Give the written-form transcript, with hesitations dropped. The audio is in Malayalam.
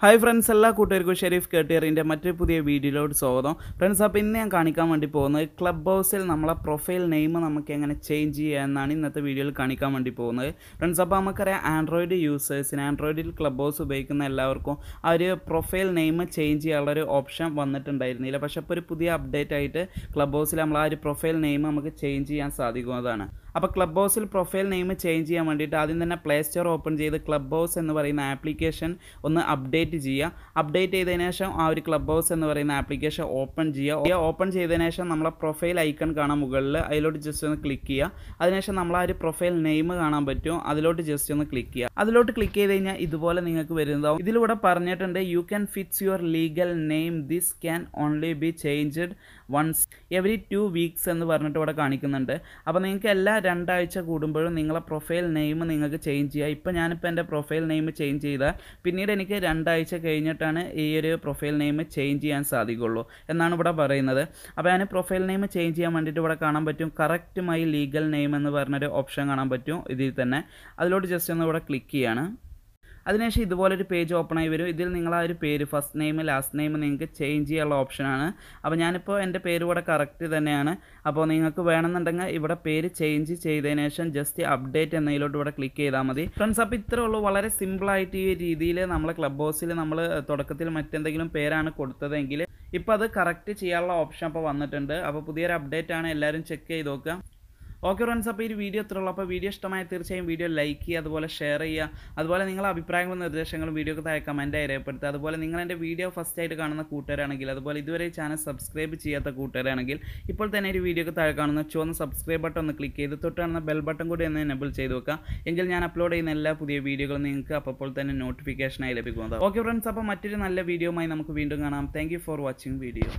ഹായ് ഫ്രണ്ട്സ്, എല്ലാ കൂട്ടുകാർക്കും ഷെരീഫ് കേട്ടിയറിൻ്റെ മറ്റൊരു പുതിയ വീഡിയോയിലോട്ട് സ്വാഗതം. ഫ്രണ്ട്സ്, അപ്പോൾ ഇന്ന് ഞാൻ കാണിക്കാൻ വേണ്ടി പോകുന്നത് ക്ലബ് ഹൗസിൽ നമ്മളെ പ്രൊഫൈൽ നെയിം നമുക്ക് എങ്ങനെ ചേഞ്ച് ചെയ്യുക എന്നാണ് ഇന്നത്തെ വീഡിയോയിൽ കാണിക്കാൻ വേണ്ടി പോകുന്നത്. ഫ്രണ്ട്സ്, അപ്പോൾ നമുക്കറിയാം ആൻഡ്രോയിഡ് യൂസേഴ്സിന് ആൻഡ്രോയിഡിൽ ക്ലബ് ഹൗസ് ഉപയോഗിക്കുന്ന എല്ലാവർക്കും ആ ഒരു പ്രൊഫൈൽ നെയിം ചേഞ്ച് ചെയ്യാനുള്ളൊരു ഓപ്ഷൻ വന്നിട്ടുണ്ടായിരുന്നില്ല. പക്ഷേ ഇപ്പോൾ ഒരു പുതിയ അപ്ഡേറ്റ് ആയിട്ട് ക്ലബ് ഹൗസിൽ നമ്മൾ ആ ഒരു പ്രൊഫൈൽ നെയിം നമുക്ക് ചേഞ്ച് ചെയ്യാൻ സാധിക്കുന്നതാണ്. അപ്പോൾ ക്ലബ് ഹൗസിൽ പ്രൊഫൈൽ നെയിം ചേഞ്ച് ചെയ്യാൻ വേണ്ടിയിട്ട് ആദ്യം തന്നെ പ്ലേ സ്റ്റോർ ഓപ്പൺ ചെയ്ത് ക്ലബ് ഹൗസ് എന്ന് പറയുന്ന ആപ്ലിക്കേഷൻ ഒന്ന് അപ്ഡേറ്റ് ചെയ്യുക. അപ്ഡേറ്റ് ചെയ്തതിനു ശേഷം ആ ഒരു ക്ലബ് ഹൗസ് എന്ന് പറയുന്ന ആപ്ലിക്കേഷൻ ഓപ്പൺ ചെയ്യുക. ഓപ്പൺ ചെയ്തതിനു ശേഷം നമ്മളെ പ്രൊഫൈൽ ഐക്കൺ കാണാൻ മുകളിൽ, അതിലോട്ട് ജസ്റ്റ് ഒന്ന് ക്ലിക്ക് ചെയ്യുക. അതിനുശേഷം നമ്മൾ ആ ഒരു പ്രൊഫൈൽ നെയിം കാണാൻ പറ്റും, അതിലോട്ട് ജസ്റ്റ് ഒന്ന് ക്ലിക്ക് ചെയ്യുക. അതിലോട്ട് ക്ലിക്ക് ചെയ്ത് കഴിഞ്ഞാൽ ഇതുപോലെ നിങ്ങൾക്ക് വരുന്നതാവും. ഇതിലൂടെ പറഞ്ഞിട്ടുണ്ട് you can fix your legal name, this can only be changed once every 2 weeks എന്ന് പറഞ്ഞിട്ട് ഇവിടെ കാണിക്കുന്നുണ്ട്. അപ്പോൾ നിങ്ങൾക്ക് എല്ലാ 2 ആഴ്ച കൂടുമ്പോഴും നിങ്ങളെ പ്രൊഫൈൽ നെയിം നിങ്ങൾക്ക് ചേഞ്ച് ചെയ്യുക. ഇപ്പോൾ ഞാനിപ്പോൾ എൻ്റെ പ്രൊഫൈൽ നെയിം ചേഞ്ച് ചെയ്താൽ പിന്നീട് എനിക്ക് 2 ആഴ്ച കഴിഞ്ഞിട്ടാണ് ഈ ഒരു പ്രൊഫൈൽ നെയിം ചേഞ്ച് ചെയ്യാൻ സാധിക്കുള്ളൂ എന്നാണ് ഇവിടെ പറയുന്നത്. അപ്പോൾ ഞാൻ പ്രൊഫൈൽ നെയിം ചേഞ്ച് ചെയ്യാൻ വേണ്ടിയിട്ട് ഇവിടെ കാണാൻ പറ്റും കറക്റ്റ് മൈ ലീഗൽ നെയിം എന്ന് പറഞ്ഞൊരു ഓപ്ഷൻ കാണാൻ പറ്റും ഇതിൽ തന്നെ. അതിലോട്ട് ജസ്റ്റ് ഒന്ന് ഇവിടെ ക്ലിക്ക് ചെയ്യാണ്. അതിനുശേഷം ഇതുപോലൊരു പേജ് ഓപ്പൺ ആയി വരും. ഇതിൽ നിങ്ങൾ ആ ഒരു പേര് ഫസ്റ്റ് നെയിം ലാസ്റ്റ് നെയിം നിങ്ങൾക്ക് ചേഞ്ച് ചെയ്യാനുള്ള ഓപ്ഷനാണ്. അപ്പോൾ ഞാനിപ്പോൾ എൻ്റെ പേര് ഇവിടെ കറക്റ്റ് തന്നെയാണ്. അപ്പോൾ നിങ്ങൾക്ക് വേണമെന്നുണ്ടെങ്കിൽ ഇവിടെ പേര് ചേഞ്ച് ചെയ്തതിന് ശേഷം ജസ്റ്റ് അപ്ഡേറ്റ് എന്നതിലോട്ട് ഇവിടെ ക്ലിക്ക് ചെയ്താൽ മതി. ഫ്രണ്ട്സ്, അപ്പോൾ ഇത്രേ ഉള്ളൂ. വളരെ സിമ്പിളായിട്ട് ഈ രീതിയിൽ നമ്മളെ ക്ലബ് ഹൗസിൽ നമ്മൾ തുടക്കത്തിൽ മറ്റെന്തെങ്കിലും പേരാണ് കൊടുത്തതെങ്കിൽ ഇപ്പോൾ അത് കറക്റ്റ് ചെയ്യാനുള്ള ഓപ്ഷൻ അപ്പോൾ വന്നിട്ടുണ്ട്. അപ്പോൾ പുതിയൊരു അപ്ഡേറ്റ് ആണ്, എല്ലാവരും ചെക്ക് ചെയ്ത് നോക്കുക. ഓക്കെ ഫ്രണ്ട്സ്, അപ്പോൾ ഈ വീഡിയോ ഇത്രയുള്ളൂ. അപ്പോൾ വീഡിയോ ഇഷ്ടമായി തീർച്ചയായും വീഡിയോ ലൈക്ക് ചെയ്യുക, അതുപോലെ ഷെയർ ചെയ്യുക, അതുപോലെ നിങ്ങളുടെ അഭിപ്രായങ്ങളും നിർദ്ദേശങ്ങളും വീഡിയോക്ക് താഴെ കമൻറ്റായി രേഖപ്പെടുത്തുക. അതുപോലെ നിങ്ങൾ എൻ്റെ വീഡിയോ ഫസ്റ്റ് ആയിട്ട് കാണുന്ന കൂട്ടുകാരാണെങ്കിൽ, അതുപോലെ ഇതുവരെ ചാനൽ സബ്സ്ക്രൈബ് ചെയ്യാത്ത കൂട്ടുകാരാണെങ്കിൽ ഇപ്പോൾ തന്നെ ഒരു വീഡിയോക്ക് താഴെ കാണുന്ന ചുവന്ന സബ്സ്ക്രൈബ് ബട്ടൺ ഒന്ന് ക്ലിക്ക് ചെയ്ത് തൊട്ട് കാണുന്ന ബെൽ ബട്ടൺ കൂടി ഒന്ന് എനേബിൾ ചെയ്ത് വെക്കുക. എങ്കിൽ ഞാൻ അപ്ലോഡ് ചെയ്യുന്ന എല്ലാ പുതിയ വീഡിയോകളും നിങ്ങൾക്ക് അപ്പോൾ തന്നെ നോട്ടിഫിക്കേഷനായി ലഭിക്കുന്നതാണ്. ഓക്കെ ഫ്രണ്ട്സ്, അപ്പോൾ മറ്റൊരു നല്ല വീഡിയോയുമായി നമുക്ക് വീണ്ടും കാണാം. Thank you for watching video.